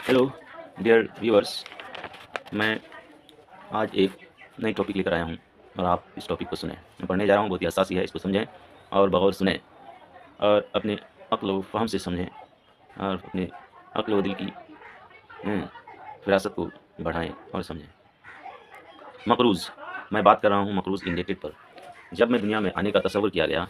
Hello dear viewers. मैं आज एक नई टॉपिक लेकर आया हूँ और आप इस टॉपिक को सुनें। मैं पढ़ने जा रहा हूँ, बहुत ही हसासी है, इसको समझें और बगौर सुनें और अपने अक्ल व फ़हम से समझें और अपने अक्ल व दिल की फ़िरासत को बढ़ाएँ और समझें। मक़रूज़, मैं बात कर रहा हूँ मक़रूज़ इंडेटेड पर। जब मैं दुनिया में आने का तसव्वुर किया गया,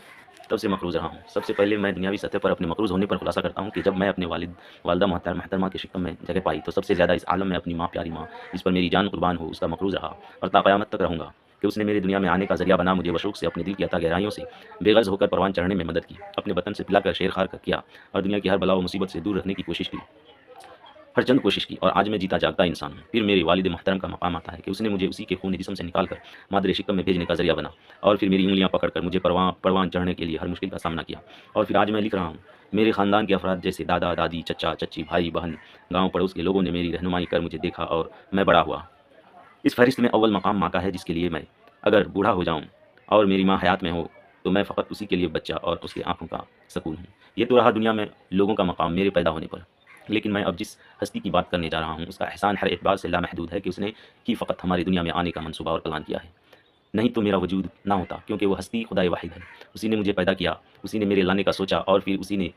तब से मक़रूज़ रहा हूँ। सबसे पहले मैं दुनियावी सतह पर अपने मक़रूज़ होने पर खुलासा करता हूँ कि जब मैं अपने वालिदा महतरमा के शिकम में जगह पाई, तो सबसे ज़्यादा इस आलम में अपनी माँ, प्यारी माँ, जिस पर मेरी जान कुर्बान हो, उसका मक़रूज़ रहा और ता क़यामत तक रहूँगा कि उसने मेरी दुनिया में आने का ज़रिया बना मुझे वशूक़ से अपने दिल की अता गहराइयों से बेग़र्ज़ होकर परवान चढ़ने में मदद की, अपने वतन से पिलाकर शेर-ख़ार किया और दुनिया की हर बला व मुसीबत से दूर रखने की कोशिश की। हर चंद कोशिश की और आज मैं जीता जागता इंसान हूँ। फिर मेरे वालिद मोहतरम का मकाम आता है कि उसने मुझे उसी के खून जिस्म से निकाल कर मादरे शिकम में भेजने का ज़रिया बना और फिर मेरी उंगलियां पकड़कर मुझे परवान चढ़ने के लिए हर मुश्किल का सामना किया। और फिर आज मैं लिख रहा हूँ, मेरे ख़ानदान के अफराद जैसे दादा दादी, चचा चच्ची, भाई बहन, गाँव पड़ोस के लोगों ने मेरी रहनुमाई कर मुझे देखा और मैं बड़ा हुआ। इस फहरिस्त में अव्वल मकाम माँ का है, जिसके लिए मैं अगर बूढ़ा हो जाऊँ और मेरी माँ हयात में हो तो मैं फ़कत उसी के लिए बच्चा और उसकी आंखों का सकून हूँ। ये तो रहा दुनिया में लोगों का मकाम मेरे पैदा होने पर, लेकिन मैं अब जिस हस्ती की बात करने जा रहा हूँ उसका एहसान हर एतबार से लामहदूद है कि उसने ही फ़कत हमारी दुनिया में आने का मंसूबा और प्लान किया है। नहीं तो मेरा वजूद ना होता, क्योंकि वो हस्ती खुदाए वाहिद है। उसी ने मुझे पैदा किया, उसी ने मेरे लाने का सोचा और फिर उसी ने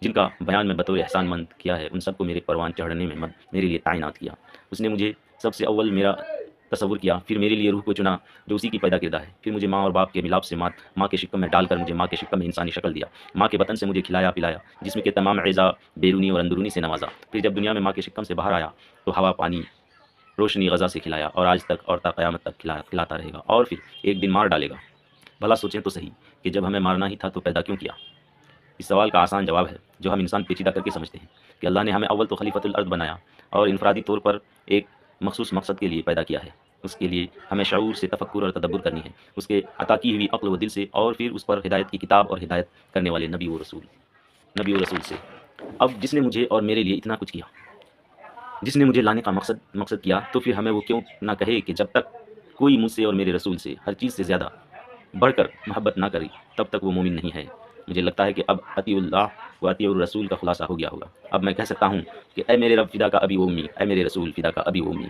जिनका बयान में बतौर एहसानमंद किया है, उन सबको मेरे परवान चढ़ने में मेरे लिए तैनात किया। उसने मुझे सबसे अव्वल मेरा तसव्वुर किया, फिर मेरे लिए रूह को चुना जो उसी की पैदा किरदा है। फिर मुझे माँ और बाप के मिलाप से माँ के शिकम में डालकर मुझे माँ के शिकम में इंसानी शक्ल दिया। माँ के बतन से मुझे खिलाया पिलाया, जिस्म के तमाम अज़ा बैरूनी और अंदरूनी से नवाजा। फिर जब दुनिया में माँ के शिकम से बाहर आया तो हवा, पानी, रोशनी, ग़ज़ा से खिलाया और आज तक और ता क़यामत तक खिलाता रहेगा और फिर एक दिन मार डालेगा। भला सोचें तो सही कि जब हमें मारना ही था तो पैदा क्यों किया? इस सवाल का आसान जवाब है, जो हम इंसान पेचीदा करके समझते हैं, कि अल्लाह ने हमें अव्वल तो खलीफतुल अर्द बनाया और इनफरादी तौर पर एक मखसूस मकसद के लिए पैदा किया है। उसके लिए हमें शऊर से तफक्कुर और तदब्बुर करनी है, उसके अता की हुई अक्ल व दिल से, और फिर उस पर हिदायत की किताब और हिदायत करने वाले नबी व रसूल से। अब जिसने मुझे और मेरे लिए इतना कुछ किया, जिसने मुझे लाने का मकसद किया, तो फिर हमें वो क्यों ना कहे कि जब तक कोई मुझसे और मेरे रसूल से हर चीज़ से ज़्यादा बढ़कर मोहब्बत ना करे, तब तक वो मोमिन नहीं है। मुझे लगता है कि अब अतीउल्लाह व अतीउर रसूल का खुलासा हो गया होगा। अब मैं कह सकता हूँ कि ऐ मेरे रब फ़िदा का अबी व उम्मी, ऐ मेरे रसूल फ़िदा का अबी व उम्मी।